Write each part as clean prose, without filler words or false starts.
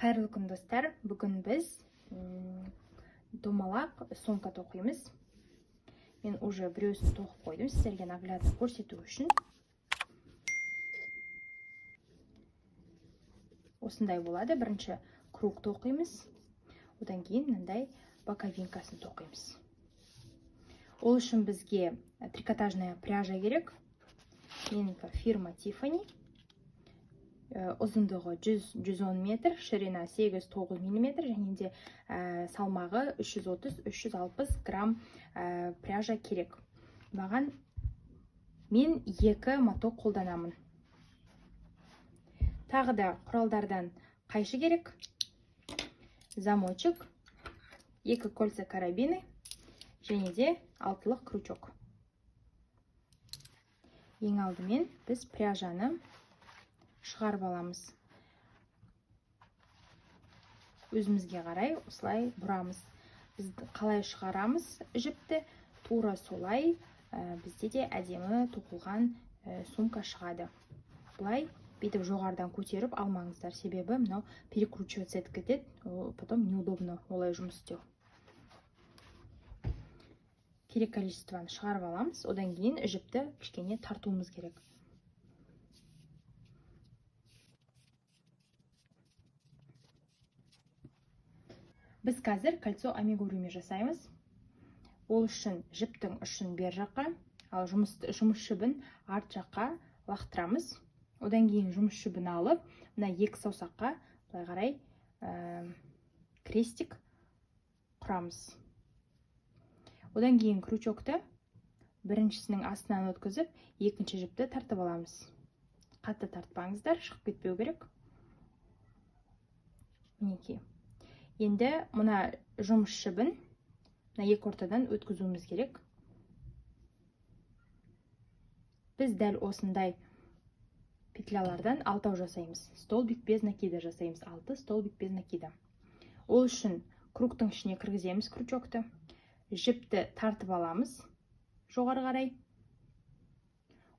Қайырлы күн достар, бүгін біз домалақ сумка тоқимыз. Мен уже біреусін тоқып қойдым, сіздерге наглядно көрсету үшін. Осындай болады. Бірінші круг тоқимыз, одан кейін мынандай боковинкасын тоқимыз. Ол үшін бізге трикотажная пряжа керек. Менікі фирма Tiffany. Ұзындығы 100-110 метр, ширина 8-9 мм, және де салмағы 330-360 грамм пряжа керек. Маған мен 2 моток қолданамын. Тағы да құралдардан қайшы керек, замочек, 2 кольца карабины, және де 6-лық крючок. Ең алдымен біз пряжаны шығарып аламыз. Өзімізге қарай осылай бұрамыз. Біз қалай шығарамыз жіпті, тура солай бізде де әдемі тоқылған сумка шығады. Бұлай бүйтіп жоғарыдан көтеріп алмаңыздар, себебі мынау перекручиваться етіп кетеді, потом неудобно олай жұмыс істеу. Керек количествоны шығарып аламыз, одан кейін жіпті кішкене тартуымыз керек. Біз қазір кольцо амигуруми жасаймыз. Ол үшін жіптің ұшын бер жаққа, ал жұмыс жібін арт жаққа лақтырамыз. Одан кейін жұмыс жібін алып, мына 2 саусаққа былай қарай крестик құрамыз. Одан кейін крючокты біріншісінің астынан өткізіп, екінші жіпті тартып аламыз. Қатты тартпаңыздар, шығып кетпеу керек. Мінекей. Енді мұна жұмыс жібін 2 ортадан өткізуіміз керек. Біз дәл осындай петлялардан 6 жасаймыз. Столбик без накида жасаймыз. 6 столбик без накида. Ол үшін кругтың ішіне кіргіземіз крючокты. Жіпті тартып аламыз жоғары қарай.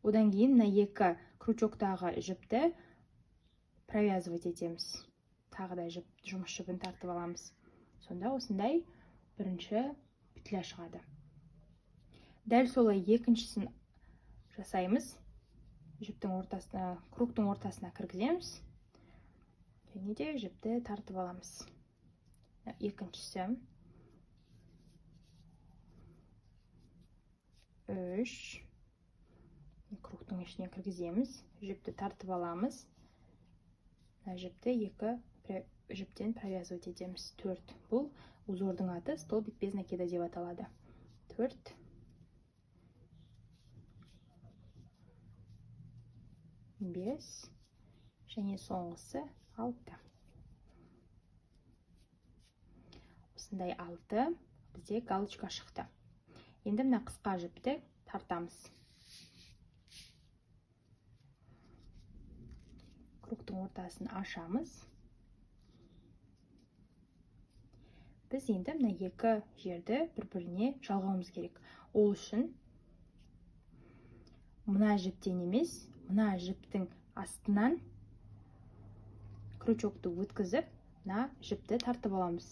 Одан кейін 2 крючоктағы жіпті провязывать етеміз. Тағы да жұмыс жібін тартып аламыз. Сонда осындай бірінші петля шығады. Дәл солай екіншісін жасаймыз. Жіптің ортасына, кругтың ортасына кіргіземіз. Және де жіпті тартып аламыз. Екіншісі 3. Кругтың ішіне кіргіземіз. Жіпті тартып аламыз. Жіпті 2 жіптен провязывать етеміз. 4. Бұл узордың аты столбик без накида деп аталады. 4. 5. Және соңғысы 6. Осындай 6 бізде галочка шықты. Енді мына қысқа жіпті тартамыз. Кругтың ортасын ашамыз. Біз енді мына 2 жерді бір-біріне жалғауымыз керек. Ол үшін мына жіптен емес, мына жіптің астынан крючокты өткізіп, мына жіпті тартып аламыз.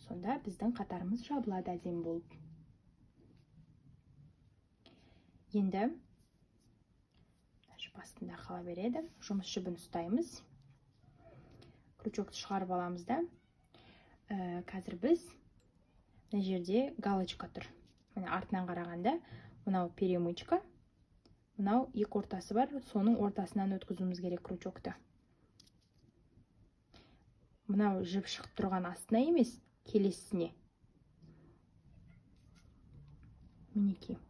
Сонда біздің қатарымыз жабылады әдемі болып. Енді астында қала береді. Жұмыс жібін ұстаймыз. Крючокты шығарып аламыз да. Қазір біз мына жерде галочка тұр. Міне артынан қарағанда, мынау перемычка, мынау 2 ортасы бар, соның ортасынан өткізуіміз керек крючокты. Мынау жіп шығып тұрған астына емес, келесісіне. Мінекей.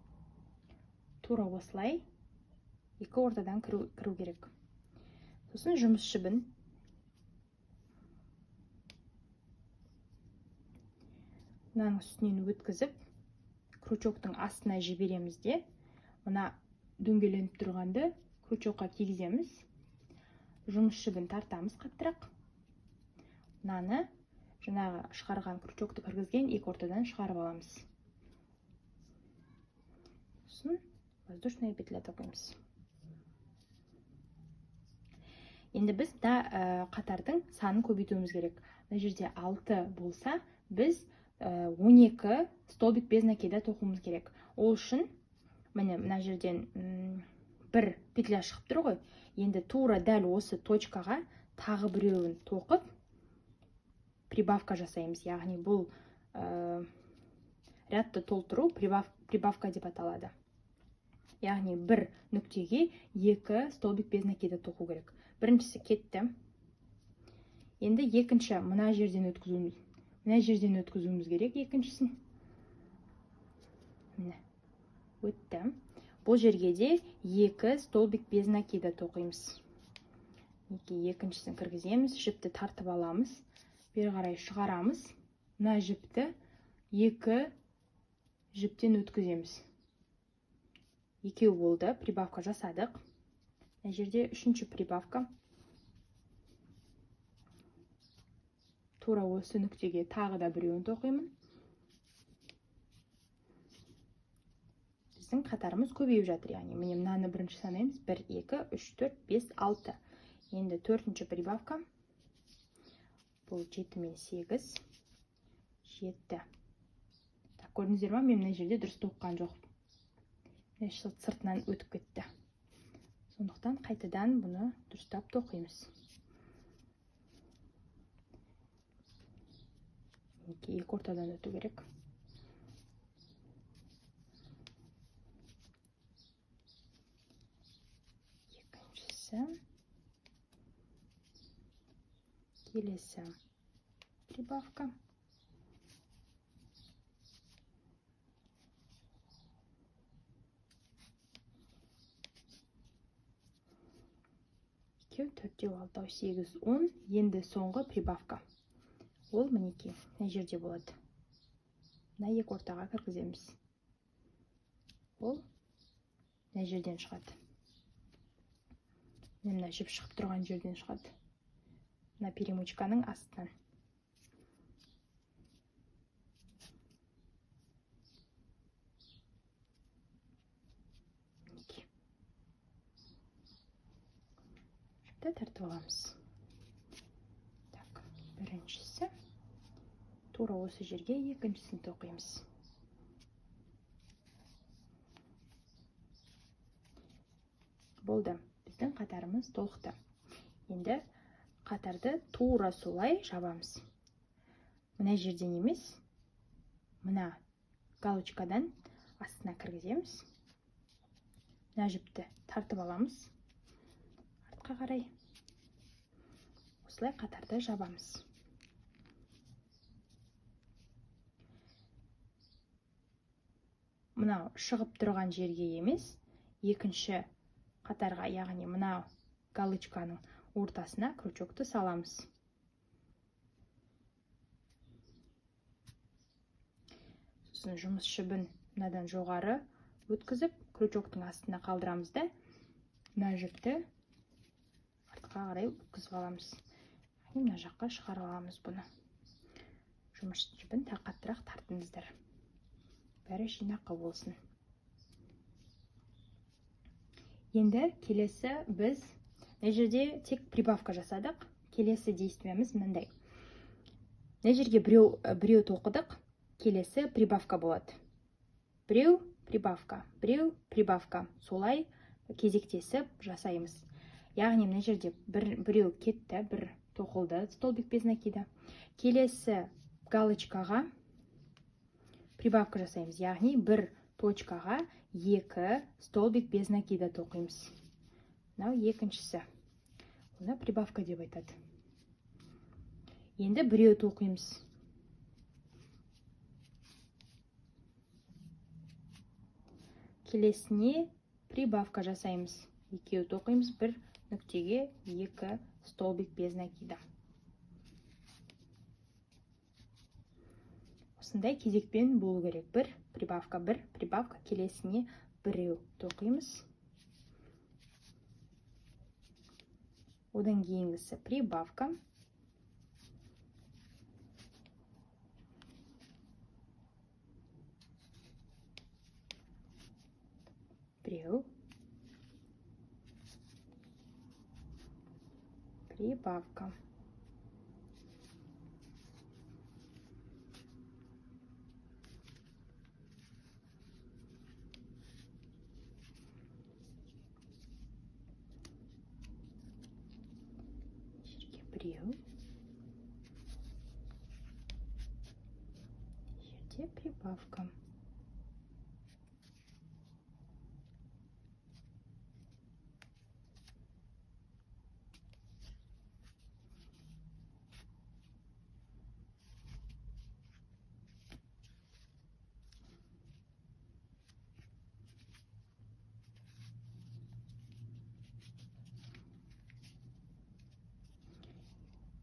Тура осылай 2 ортадан кіру керек. Сосын жұмыс жібін мынаның үстінен өткізіп, крючоктың астына жібереміз де, мына дөңгеленіп тұрғанды крючокқа кигіземіз. Жұмыс жібін тартамыз қаттырақ. Мынаны жаңағы шығарған крючокты кіргізген 2 ортадан шығарып аламыз. Сосын воздушная петля тоқимыз. Енді біз қатардың санын көбейтуіміз керек. Мына жерде 6 болса, біз 12 столбик без накида тоқуымыз керек. Ол үшін мына жерден бір петля шығып тұр ғой. Енді тура дәл осы точкаға тағы біреуін тоқып прибавка жасаймыз. Яғни бұл рядты толтыру прибавка деп аталады. Яғни бір нүктеге 2 столбик без накида тоқу керек. Біріншісі кетті. Енді екінші мына жерден өткізуіміз керек екіншісін. Міне, өтті. Бұл жерге де 2 столбик без накида тоқимыз. Екіншісін кіргіземіз, жіпті тартып аламыз, бері қарай шығарамыз. Мына жіпті 2 жіптен өткіземіз. 2 болды, прибавка жасадық. Мына жерде үшінші прибавка. Тура осы нүктеге тағы да біреуін тоқимын. Біздің қатарымыз көбейіп жатыр, яғни міне мынаны бірінші санаймыз. 1, 2, 3, 4, 5, 6. Енді төртінші прибавка. Бұл 7 мен 8. 7. Көрдіңіздер ма? Мен мына жерде дұрыс тоққан жоқ. Сыртынан өтіп кетті. Сондықтан қайтадан бұны дұрыстап тоқимыз. Екі ортадан өту керек. Екіншісі. Келесі прибавка. Екеу, төртеу, алтау, 8, 10. Енді соңғы прибавка. Ол мінеки, мына жерде болады. Мына екі ортаға кіргіземіз. Ол мына жерден шығады. Мына жіп шығып тұрған жерден шығады. Мына перемычканың астынан. Жіпті тартып аламыз. Біріншісі. Тура осы жерге екіншісін тоқимыз. Болды. Біздің қатарымыз толықты. Енді қатарды тура солай жабамыз. Мына жерден емес, мына галочкадан астына кіргіземіз. Мына жіпті тартып аламыз. Артқа қарай. Осылай қатарды жабамыз. Мынау шығып тұрған жерге емес, екінші қатарға, яғни мынау галочканың ортасына крючокты саламыз. Сосын жұмыс жібін мынадан жоғары өткізіп, крючоктың астына қалдырамыз да, мына жіпті артқа қарай өткізіп аламыз. Мына жаққа шығарып аламыз бұны. Жұмыс жібін тақаттырақ тартыңыздар. Бәрі жинақы болсын. Енді келесі біз мына жерде тек прибавка жасадық. Келесі действиямыз мынандай. Мына жерге біреу тоқыдық, келесі прибавка болады. Біреу прибавка, біреу прибавка. Солай кезектесіп жасаймыз. Яғни мына жерде біреу кетті, бір тоқылды, столбик без накида. Келесі галочкаға прибавка жасаймыз. Яғни бір точкаға 2 столбик без накида тоқимыз. Мынау екіншісі. Оны прибавка деп айтады. Енді біреу тоқимыз. Келесіне прибавка жасаймыз. 2 тоқимыз, бір нүктеге 2 столбик без накида. Осындай кезекпен болу керек. Бір прибавка, келесіне біреу тоқимыз. Одан кейінгісі прибавка. Біреу. Прибавка. Біреу. Жерде прибавка.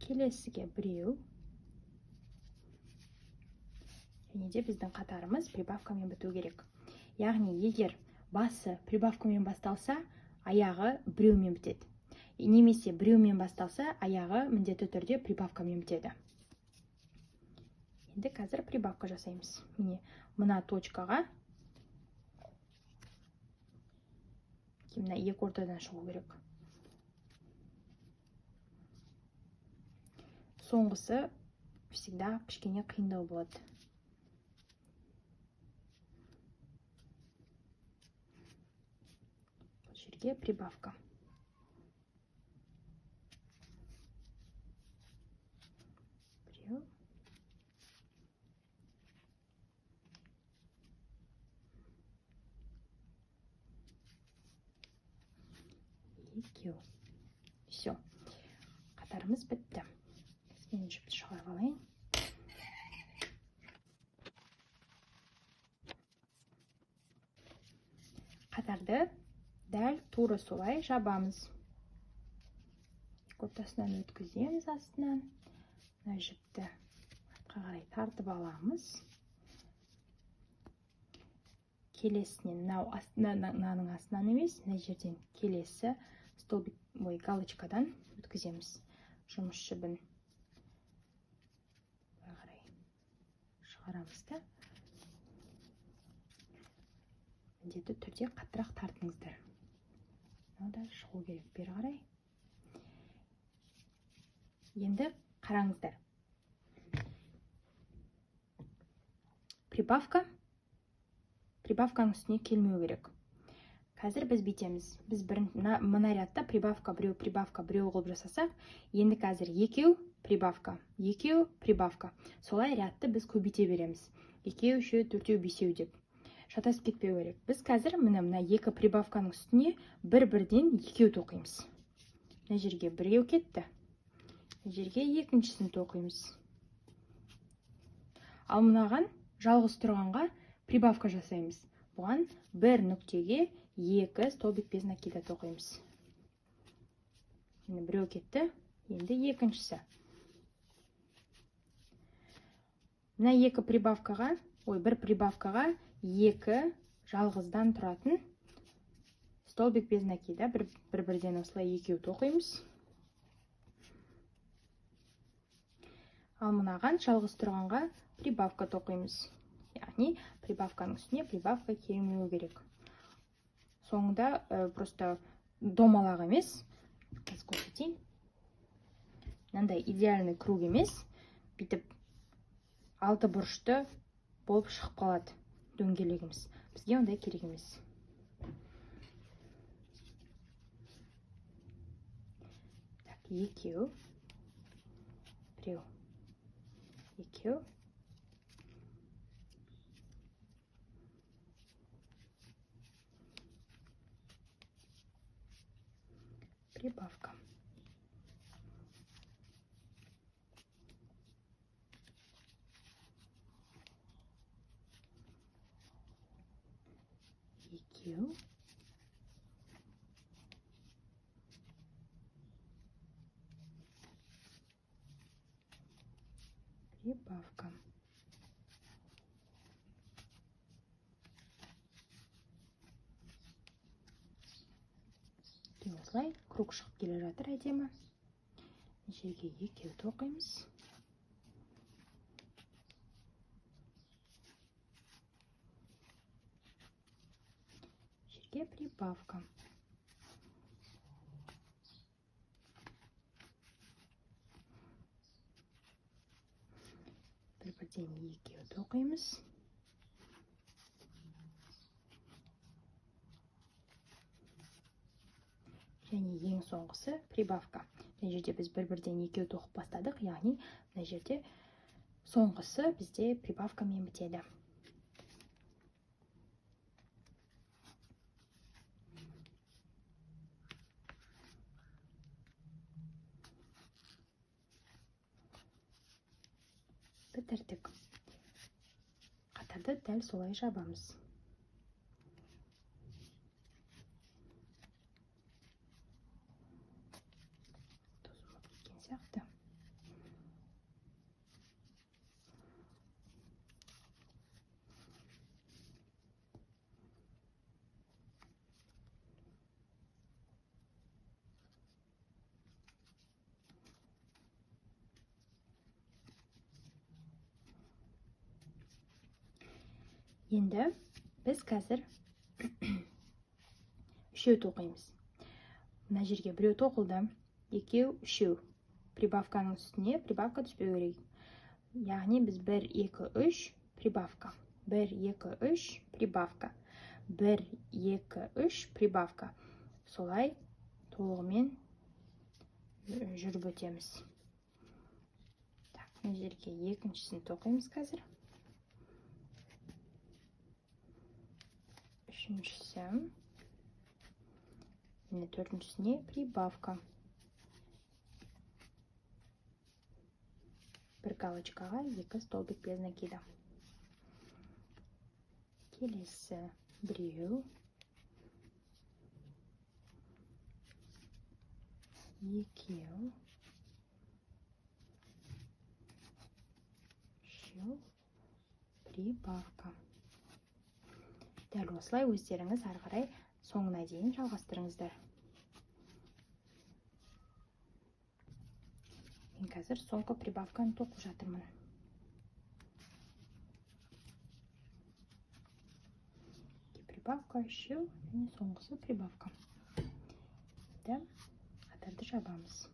Келесіге біреу. Және де біздің қатарымыз прибавкамен біту керек. Яғни, егер басы прибавкамен басталса, аяғы біреумен бітеді. Немесе біреумен басталса, аяғы міндетті түрде прибавкамен бітеді. Енді қазір прибавка жасаймыз. Міне, мына точкаға мына екі ортадан шығу керек. Соңғысы всегда кішкене қиындау болады. Бұл жерге прибавка. Біреу. Екеу. Все. Қатарымыз бітті. Мен жіпті шығарып алайын. Қатарды дәл тура солай жабамыз. Ортасынан өткіземіз астынан. Мына жіпті артқа қарай тартып аламыз. Келесінен мынаның астынан емес, мына жерден келесі столбик галочкадан өткіземіз. Жұмыс жібін шығарамыз да. Міндетті түрде қаттырақ тартыңыздар. Мынада шығу керек, бері қарай. Енді қараңыздар. Прибавканың үстіне келмеу керек. Қазір біз бетеміз. Біз мына рядта прибавка, біреу қылып жасасақ, енді қазір екеу прибавка, екеу прибавка. Солай рядты біз көбейте береміз. Екеу, үшеу, төртеу, бесеу деп. Шатасып кетпеу керек. Біз қазір мына екі прибавканың үстіне бір-бірден екеу тоқимыз. Мына жерге біреу кетті. Мына жерге екіншісін тоқимыз. Ал мынаған жалғыз тұрғанға прибавка жасаймыз. Бұған бір нүктеге екі столбик без накида тоқимыз. Енді біреу кетті, енді екіншісі. Мына екі прибавкаға, бір прибавкаға екі жалғыздан тұратын столбик без накида бір-бірден осылай екеу тоқимыз. Ал мынаған жалғыз тұрғанға прибавка тоқимыз. Яғни прибавканың үстіне прибавка келмеу керек. Соңында просто домалақ емес, көрсетейін. Мынандай идеальный круг емес, бүйтіп алты бұрышты болып шығып қалады дөңгелегіміз. Бізге ондай керек емес. Так, екеу, біреу, екеу. Прибавка. Екеу. Прибавка. Осылай круг шығып келе жатыр әдемі. Жерге екеу тоқимыз. Жерге прибавка. бірден екеуді оқимыз. Және ең соңғысы прибавка. Мына жерде біз бір-бірден екеуді оқып бастадық, яғни мына жерде соңғысы бізде прибавкамен бітеді. Бітірдік. Қатарды дәл солай жабамыз. Сияқты. Енді біз қазір үшеу тоқимыз. Мына жерге біреу тоқылды, екеу, үшеу. Прибавканың үстіне прибавка түспеу керек. Яғни біз 1, 2, 3 прибавка. 1, 2, 3 прибавка. 1, 2, 3 прибавка. Солай толығымен жүріп өтеміз. Мына жерге екіншісін тоқимыз қазір. Үшіншісі. Міне төртіншісіне прибавка. Бір галочкаға 2 столбик без накида. Келесі біреу. Екеу. Үшеу. Прибавка. Дәл осылай өздеріңіз ары қарай соңына дейін жалғастырыңыздар. Мен қазір соңғы прибавканы тоқып жатырмын. Прибавка, үшеу, және соңғысы прибавка. Қатарды жабамыз.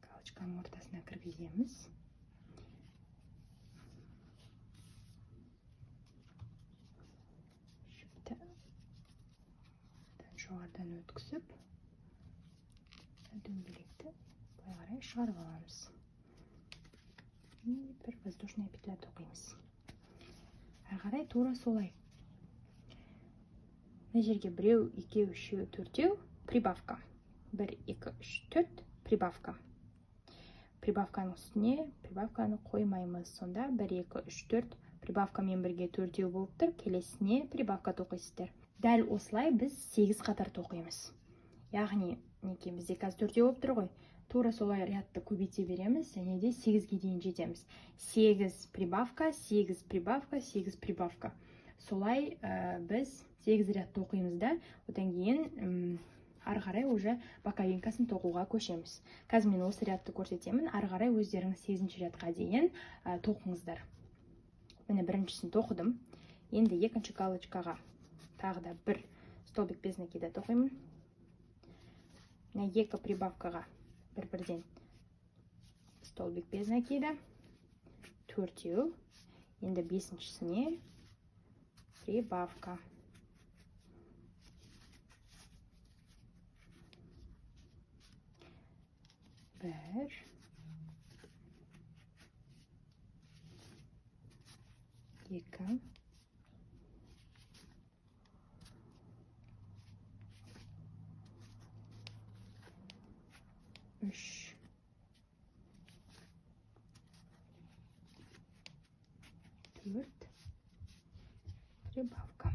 Галочканың ортасына кіргіземіз. Жоғардан өткізіп, дөңгелекті былай қарай шығарып аламыз. Бір воздушная петля тоқимыз. Ары қарай тура солай. Мына жерге біреу, екеу, үшеу, төртеу прибавка. 1, 2, 3, 4 прибавка. Прибавканың үстіне прибавканы қоймаймыз. Сонда 1, 2, 3, 4 прибавкамен бірге төртеу болып тұр. Келесіне прибавка тоқисыздар. Дәл осылай біз 8 қатар тоқимыз. Яғни, бізде қазір 4 болып тұр ғой. Тура солай рядты көбейте береміз, және де 8-ге дейін жетеміз. 8 прибавка, 8 прибавка, 8 прибавка. Солай біз 8 рядты оқимыз да, одан кейін ары қарай уже боковинкасын тоқуға көшеміз. Қазір мен осы рядты көрсетемін, ары қарай өздеріңіз 8-ші рядқа дейін тоқыңыздар. Міне біріншісін тоқыдым. Енді екінші галочкаға тағы да бір столбик без накида тоқимын. Мына екі прибавкаға бір-бірден столбик без накида. Төртеу. Енді бесіншісіне прибавка. Бір. Екі. Үш. Төрт. Прибавка.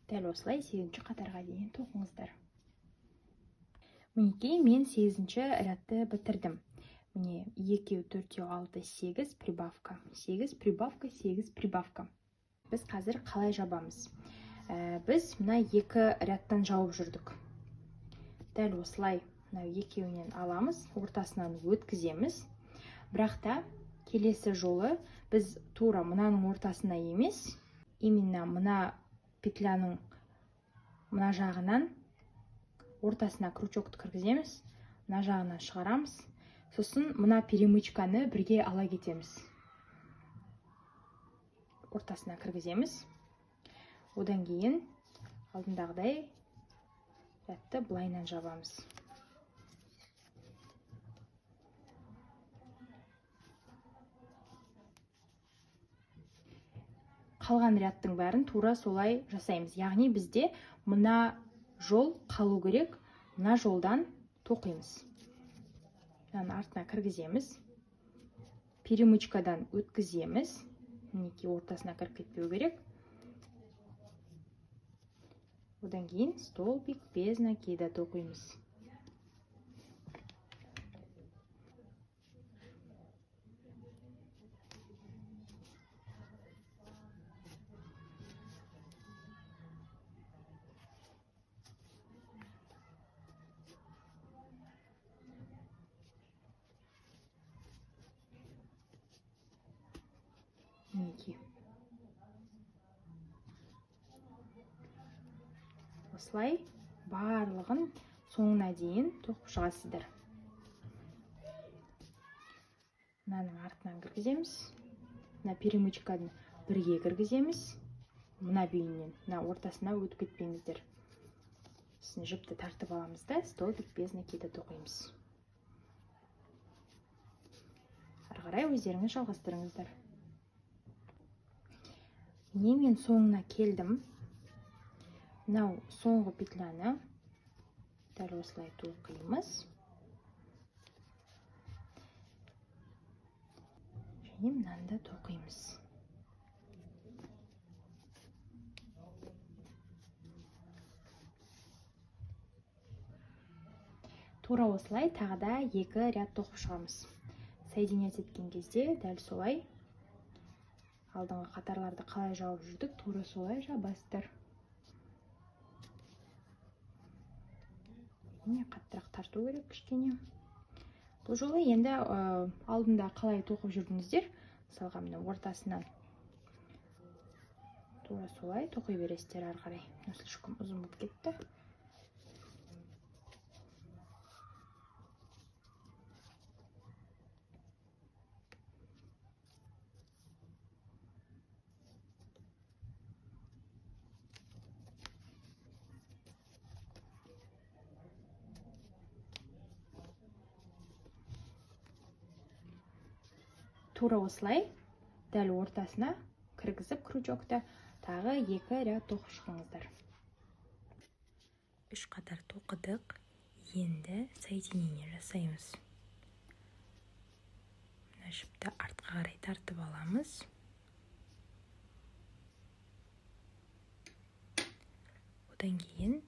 Дәл осылай 8-ші қатарға дейін тоқыңыздар. Мінекей мен 8-ші рядты бітірдім. Міне 2, 4, 6, 8 прибавка. 8 прибавка, 8 прибавка. Біз қазір қалай жабамыз? Біз мына екі рядтан жауып жүрдік. Дәл осылай мынау екеуінен аламыз, ортасынан өткіземіз. Бірақ та келесі жолы біз тура мынаның ортасына емес, именно мына петляның мына жағынан ортасына крючокты кіргіземіз, мына жағынан шығарамыз. Сосын мына перемычканы бірге ала кетеміз. Ортасына кіргіземіз. Одан кейін алдындағыдай рядты былайынан жабамыз. Қалған рядтың бәрін тура солай жасаймыз. Яғни бізде мына жол қалу керек, мына жолдан тоқимыз. Артына кіргіземіз. Перемычкадан өткіземіз. Мінекей ортасына кіріп кетпеу керек. Одан кейін столбик без накида тоқимыз. Мінекей. Осылай барлығын соңына дейін тоқып шығасыздар. Мынаның артынан кіргіземіз. Мына перемычканы бірге кіргіземіз. Мына бүйінен, мына ортасына өтіп кетпеңіздер. Сосын жіпті тартып аламыз да, столбик без накида тоқимыз. Ары қарай өздеріңіз жалғастырыңыздар. Мен соңына келдім. Мынау соңғы петляны дәл осылай тоқимыз. Және мынаны да тоқимыз. Тура осылай тағы да 2 ряд тоқып шығамыз. Соединять еткен кезде дәл солай алдыңғы қатарларды қалай жауып жүрдік, тура солай жабасыздар. Қаттырақ тарту керек кішкене. Бұл жолы енді алдында қалай тоқып жүрдіңіздер, мысалға мына ортасынан тура солай тоқи бересіздер ары қарай. Слишком ұзын болып кетті. Тура осылай дәл ортасына кіргізіп крючокты тағы 2 ряд тоқып шығыңыздар. 3 қатар тоқыдық. Енді соединение жасаймыз. Мына жіпті артқа қарай тартып аламыз. Одан кейін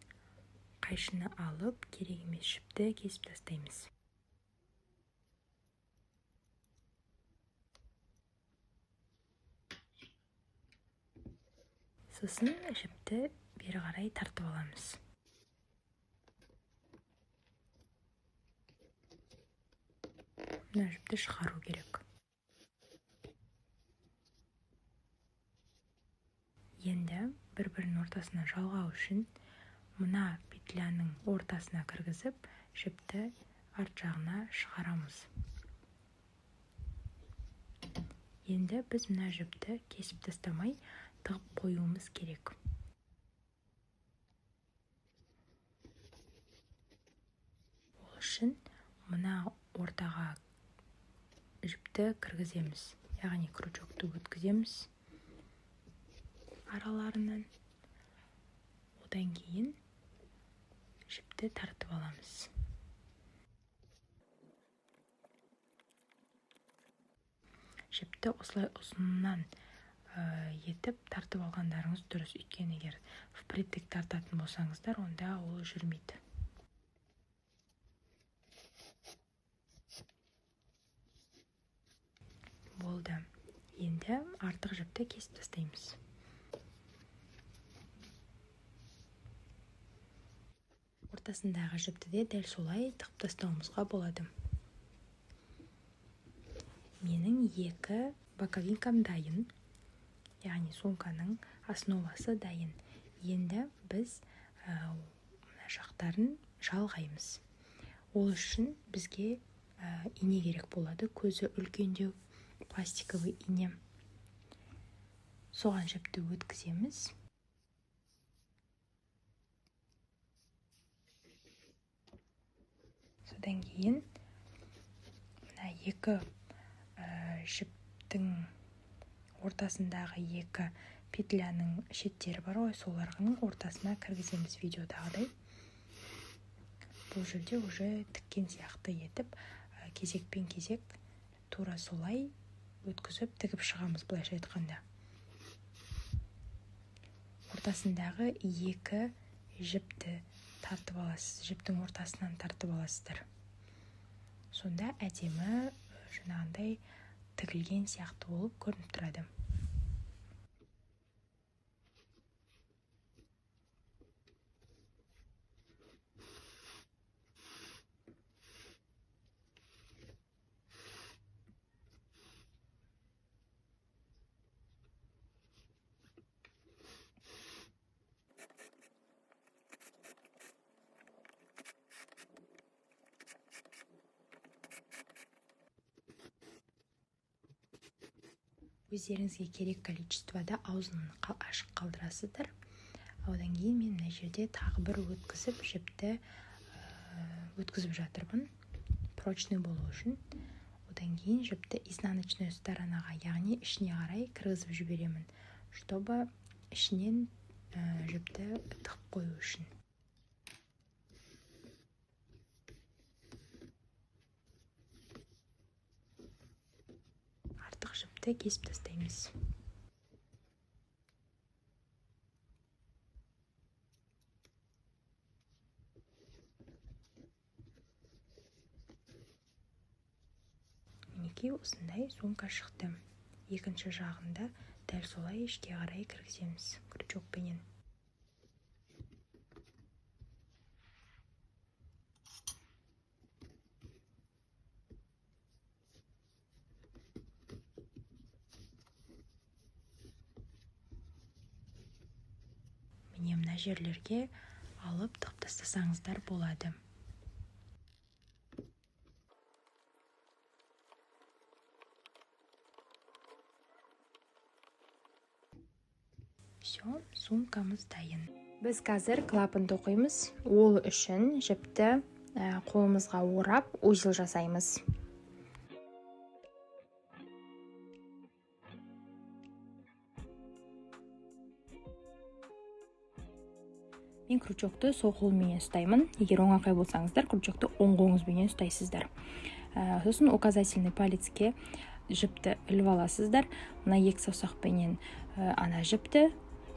қайшыны алып, керек емес жіпті кесіп тастаймыз. Сосын жіпті бері қарай тартып аламыз. Мына жіпті шығару керек. Енді бір-бірінің ортасына жалғау үшін мына петляның ортасына кіргізіп, жіпті арт жағына шығарамыз. Енді біз мына жіпті кесіп тастамай тығып қоюымыз керек. Ол үшін мына ортаға жіпті кіргіземіз. Яғни крючокты өткіземіз араларынан. Одан кейін жіпті тартып аламыз. Жіпті осылай ұзыннан етіп тартып алғандарыңыз дұрыс. Өйткені егер впритык тартатын болсаңыздар, онда ол жүрмейді. Болды. Енді артық жіпті кесіп тастаймыз. ортасындағы жіпті де дәл солай тығып тастауымызға болады. Менің 2 боковинкам дайын, яғни сумканың основасы дайын. Енді біз жақтарын жалғаймыз. Ол үшін бізге ине керек болады, көзі үлкендеу пластиковый ине. Соған жіпті өткіземіз. Содан кейін 2 жіптің ортасындағы 2 петляның шеттері бар ғой, солардың ортасына кіргіземіз видеодағыдай. Бұл жерде уже тіккен сияқты етіп, кезекпен кезек тура солай өткізіп тігіп шығамыз, былайша айтқанда. Ортасындағы 2 жіпті тартып аласыз, жіптің ортасынан тартып аласыздар. Сонда әдемі жаңағындай тігілген сияқты болып көрініп тұрады. Өздеріңізге керек количествода аузын ашық қалдырасыздар. Одан кейін мен мына жерде тағы бір өткізіп, жіпті өткізіп жатырмын, прочный болу үшін. Одан кейін жіпті изнаночной сторонаға, яғни ішіне қарай кіргізіп жіберемін, чтобы ішінен жіпті тығып қою үшін. Артық жіпті кесіп тастаймыз. Мінекей осындай сумка шықты. Екінші жағында дәл солай ішке қарай кіргіземіз крючокпенен. Міне мына жерлерге алып тығып тастасаңыздар болады. Все, сумкамыз дайын. Біз қазір клапан тоқимыз. Ол үшін жіпті қолымызға орап узел жасаймыз. Мен крючокты сол қолыммен ұстаймын. Егер оңақай болсаңыздар, крючокты оң қолыңызбен ұстайсыздар. Сосын указательный палецке жіпті іліп аласыздар. Мына 2 саусақпенен ана жіпті,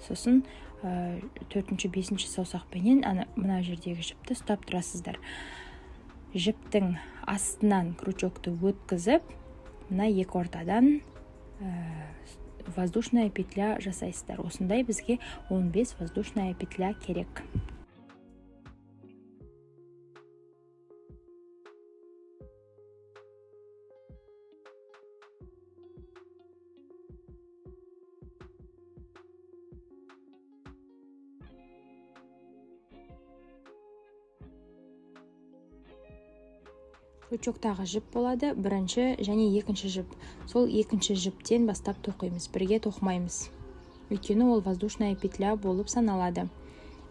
сосын 4-5 саусақпенен мына жердегі жіпті ұстап тұрасыздар. Жіптің астынан крючокты өткізіп, мына 2 ортадан воздушная петля жасайсыздар. Осындай бізге 15 воздушная петля керек. Крючоктағы жіп болады, бірінші және екінші жіп. Сол екінші жіптен бастап тоқимыз, бірге тоқмаймыз. Өйткені ол воздушная петля болып саналады.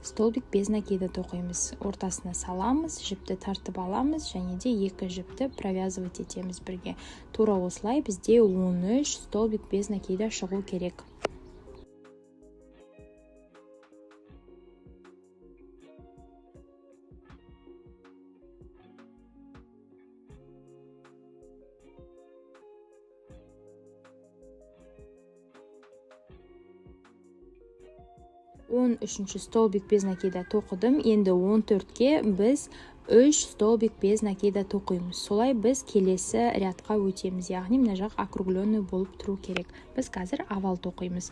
Столбик без накида тоқимыз. Ортасына саламыз, жіпті тартып аламыз, және де 2 жіпті провязывать етеміз бірге. Тура осылай бізде 13 столбик без накида шығу керек. Он үшінші столбик без накида тоқыдым. Енді 14-ке біз 3 столбик без накида тоқимыз. Солай біз келесі рядқа өтеміз. Яғни мына жақ округленный болып тұру керек. Біз қазір овал тоқимыз.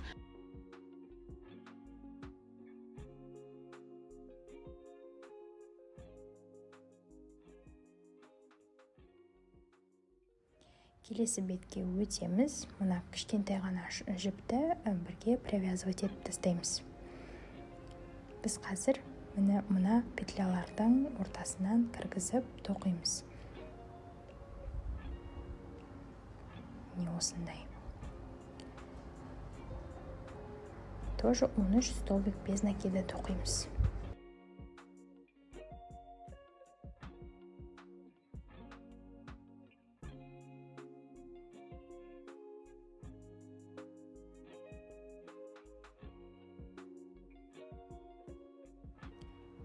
Келесі бетке өтеміз. Мына кішкентай ғана жіпті бірге привязывать етіп тастаймыз. Біз қазір мына петлялардың ортасынан кіргізіп тоқимыз. Осындай. Тоже 13 столбик без накида тоқимыз.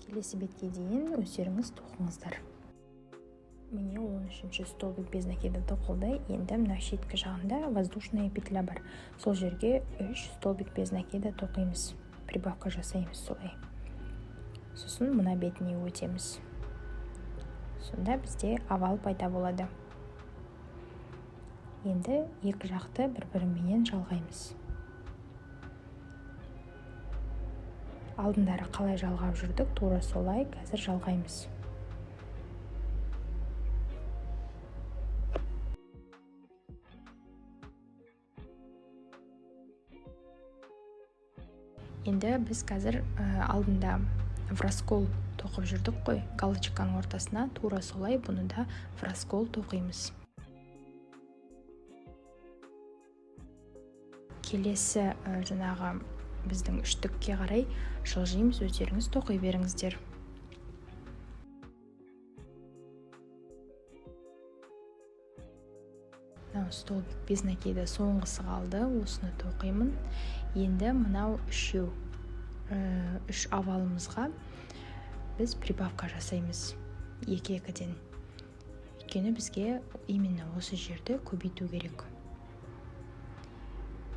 Келесі бетке дейін өздеріңіз тоқыңыздар. Міне 13-ші столбик без накида тоқылды. Енді мына шеткі жағында воздушная петля бар. Сол жерге 3 столбик без накида тоқимыз. Прибавка жасаймыз солай. Сосын мына бетіне өтеміз. Сонда бізде овал пайда болады. Енді екі жақты бір-бірімен жалғаймыз. Алдындары қалай жалғап жүрдік, тура солай қазір жалғаймыз. Енді біз қазір алдында враскол тоқып жүрдік қой, галочканың ортасына, тура солай бұны да враскол тоқимыз. Келесі жаңағы біздің үштікке қарай жылжимыз, өздеріңіз тоқи беріңіздер. Столбик без накида соңғысы қалды, осыны тоқимын. Енді мынау үш овалымызға біз прибавка жасаймыз екі-екіден. Өйткені бізге именно осы жерді көбейту керек.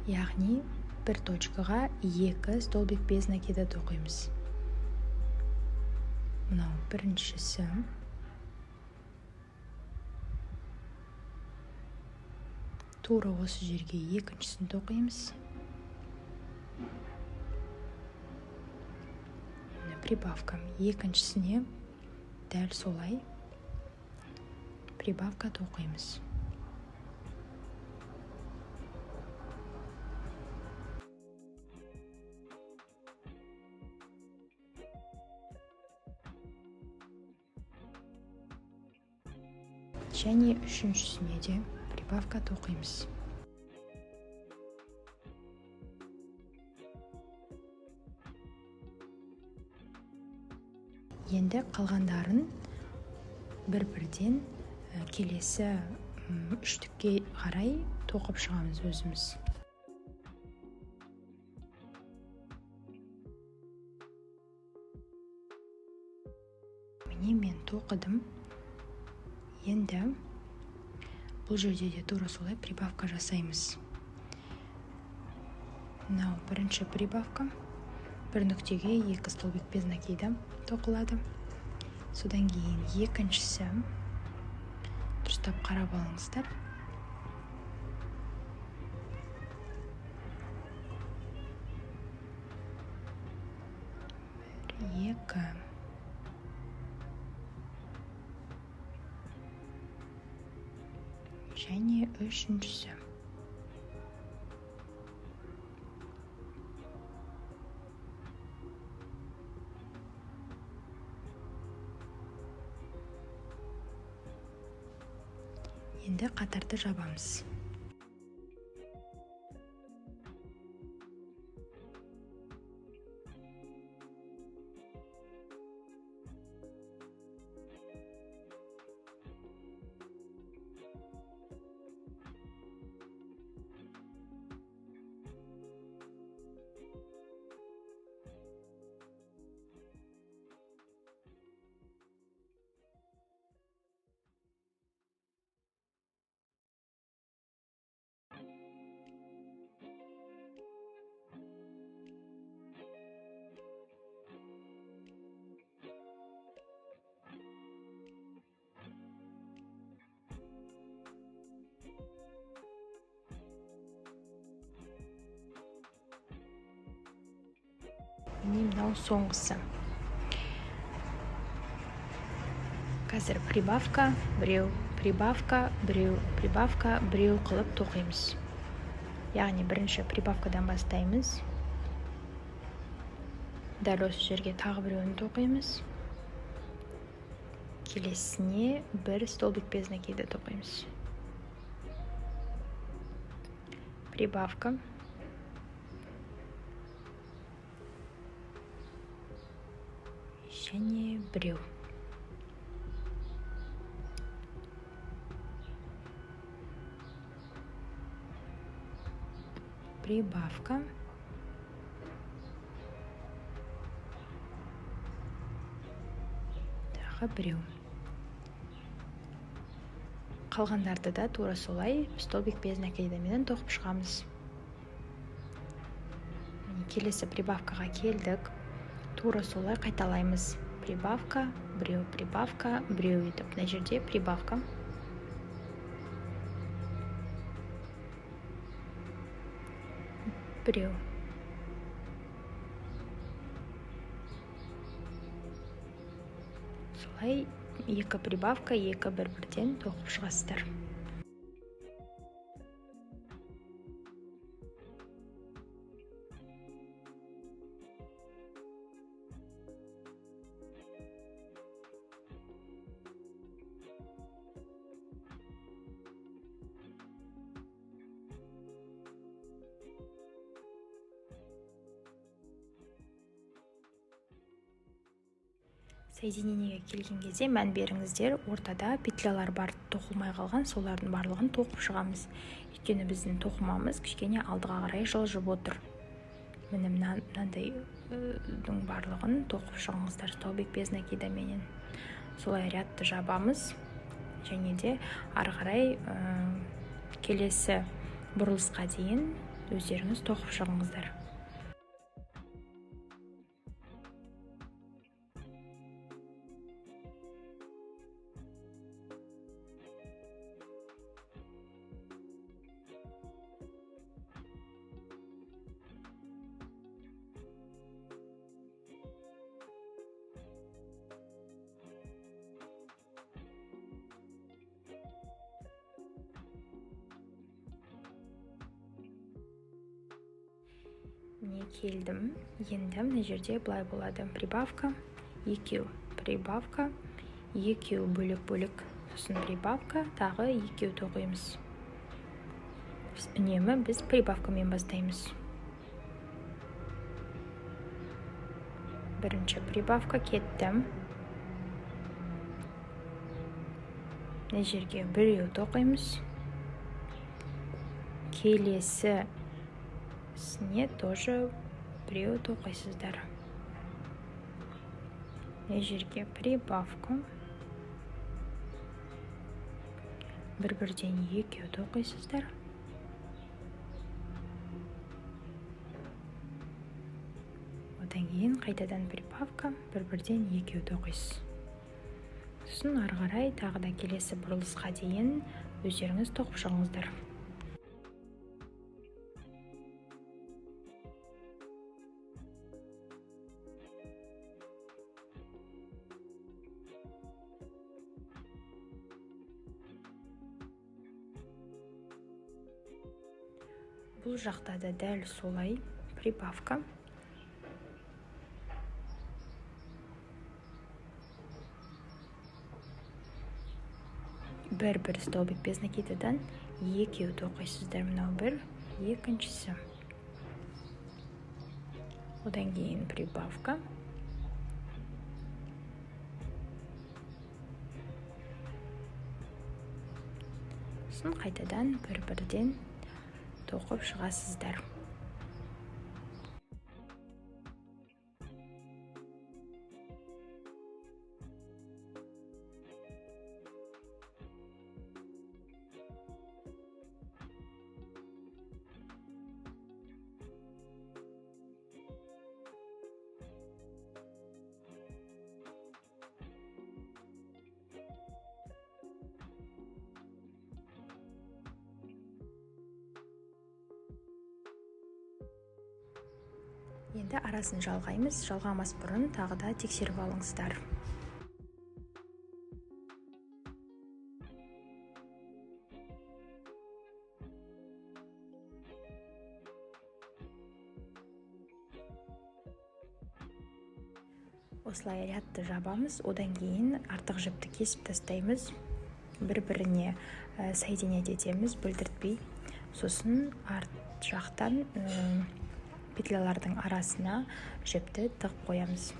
Яғни бір точкаға 2 столбик без накида тоқимыз. Мынау біріншісі. Тура осы жерге екіншісін тоқимыз. Прибавка. Екіншісіне дәл солай прибавка тоқимыз. Және үшіншісіне де прибавка тоқимыз. Енді қалғандарын бір-бірден келесі үштікке қарай тоқып шығамыз өзіміз. Міне мен тоқыдым. Енді бұл жерде де тура солай прибавка жасаймыз. Мынау бірінші прибавка. Бір нүктеге 2 столбик без накида тоқылады. Содан кейін екіншісі. Дұрыстап қарап алыңыздар. Бір, екі. Және үшіншісі. Енді қатарды жабамыз. Мынау соңғысы. Қазір прибавка, біреу прибавка, біреу қылып тоқимыз. Яғни бірінші прибавкадан бастаймыз. Дәл осы жерге тағы біреуін тоқимыз. Келесіне бір столбик без накида тоқимыз. Прибавка. Және біреу. Прибавка. Тағы біреу. Қалғандарды да тура солай столбик без накидаменен тоқып шығамыз. Келесі прибавкаға келдік. Тура солай қайталаймыз. Прибавка, біреу етіп. Мына жерде прибавка. Біреу. Солай екі прибавка, екі бір-бірден тоқып шығасыздар. Соединениеге келген кезде мән беріңіздер, ортада петлялар бар, тоқылмай қалған, солардың барлығын тоқып шығамыз. Өйткені біздің тоқымамыз кішкене алдыға қарай жылжып отыр. Міне мынандайдың барлығын тоқып шығыңыздар столбик без накидаменен. Солай рядты жабамыз, және де ары қарай келесі бұрылысқа дейін өздеріңіз тоқып шығыңыздар. Міне келдім. Енді мына жерде былай болады. Прибавка, екеу. Прибавка, екеу бөлік-бөлік. Сосын прибавка, тағы екеу тоқимыз. Үнемі біз прибавкамен бастаймыз. Бірінші прибавка кеттім. Мына жерге біреу тоқимыз. Келесі сіне тоже біреу тоқисыздар. Мына жерге прибавка. Бір-бірден екеу тоқисыздар. Одан кейін қайтадан прибавка, бір-бірден екеу тоқисыз. Сосын ары қарай тағы да келесі бұрылысқа дейін өздеріңіз тоқып шығыңыздар. Бұл жақта да дәл солай прибавка. Бір столбик без накидадан екеу тоқисыздар. Мынау бір, екіншісі. Одан кейін прибавка. Сосын қайтадан бір-бірден тоқып шығасыздар. Енді арасын жалғаймыз. Жалғамас бұрын тағы да тексеріп алыңыздар. Осылай рядты жабамыз, одан кейін артық жіпті кесіп тастаймыз, бір-біріне соединять етеміз бүлдіртпей. Сосын арт жақтан петлялардың арасына жіпті тығып қоямыз.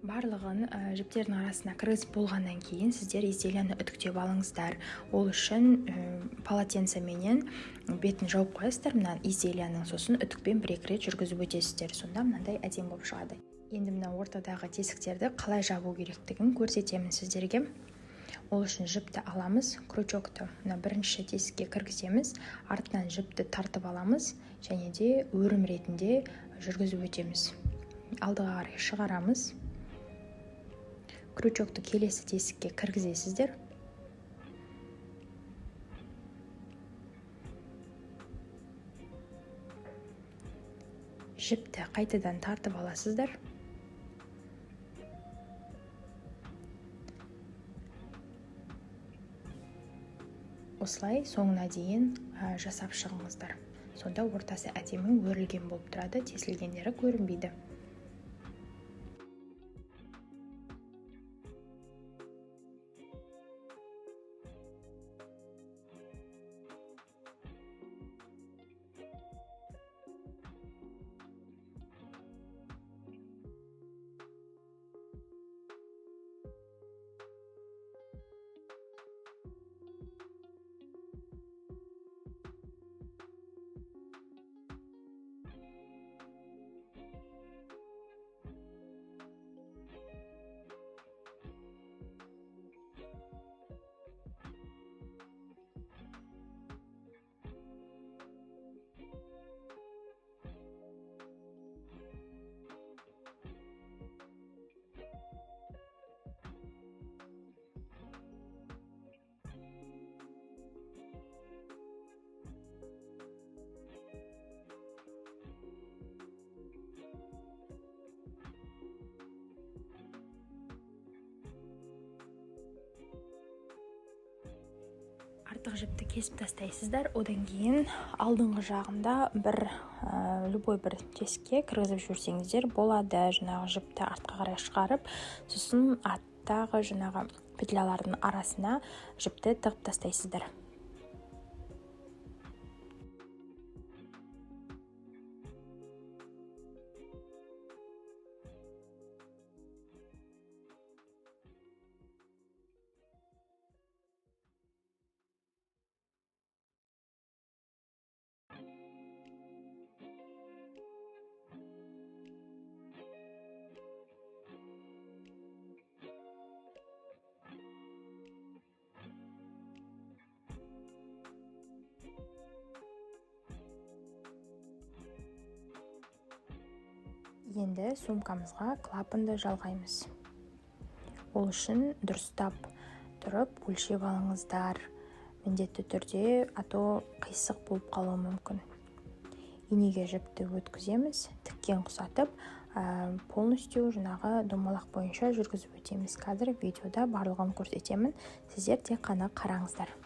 Барлығын жіптердің арасына кіргізіп болғаннан кейін сіздер изделияны үтіктеп алыңыздар. Ол үшін полотенцеменен бетін жауып қоясыздар мына изделияның, сосын үтікпен бір-екі рет жүргізіп өтесіздер. Сонда мынандай әдемі болып шығады. Енді мына ортадағы тесіктерді қалай жабу керектігін көрсетемін сіздерге. Ол үшін жіпті аламыз, крючокты мына бірінші тесікке кіргіземіз, артынан жіпті тартып аламыз және де өрім ретінде жүргізіп өтеміз. Алдыға қарай шығарамыз. Крючокты келесі тесікке кіргізесіздер. Жіпті қайтадан тартып аласыздар. Осылай соңына дейін жасап шығыңыздар. Сонда ортасы әдемі өрілген болып тұрады, тесілгендері көрінбейді. Артық жіпті кесіп тастайсыздар. Одан кейін алдыңғы жағында любой бір тесікке кіргізіп жіберсеңіздер болады. Жаңағы жіпті артқа қарай шығарып, сосын арттағы жаңағы петлялардың арасына жіпті тығып тастайсыздар. Енді сумкамызға клапанды жалғаймыз. Ол үшін дұрыстап тұрып өлшеп алыңыздар. Міндетті түрде, ато қисық болып қалуы мүмкін. Инеге жіпті өткіземіз, тіккен құсатып, полностью жаңағы домалақ бойынша жүргізіп өтеміз. Қазір видеода барлығын көрсетемін. Сіздер тек қана қараңыздар.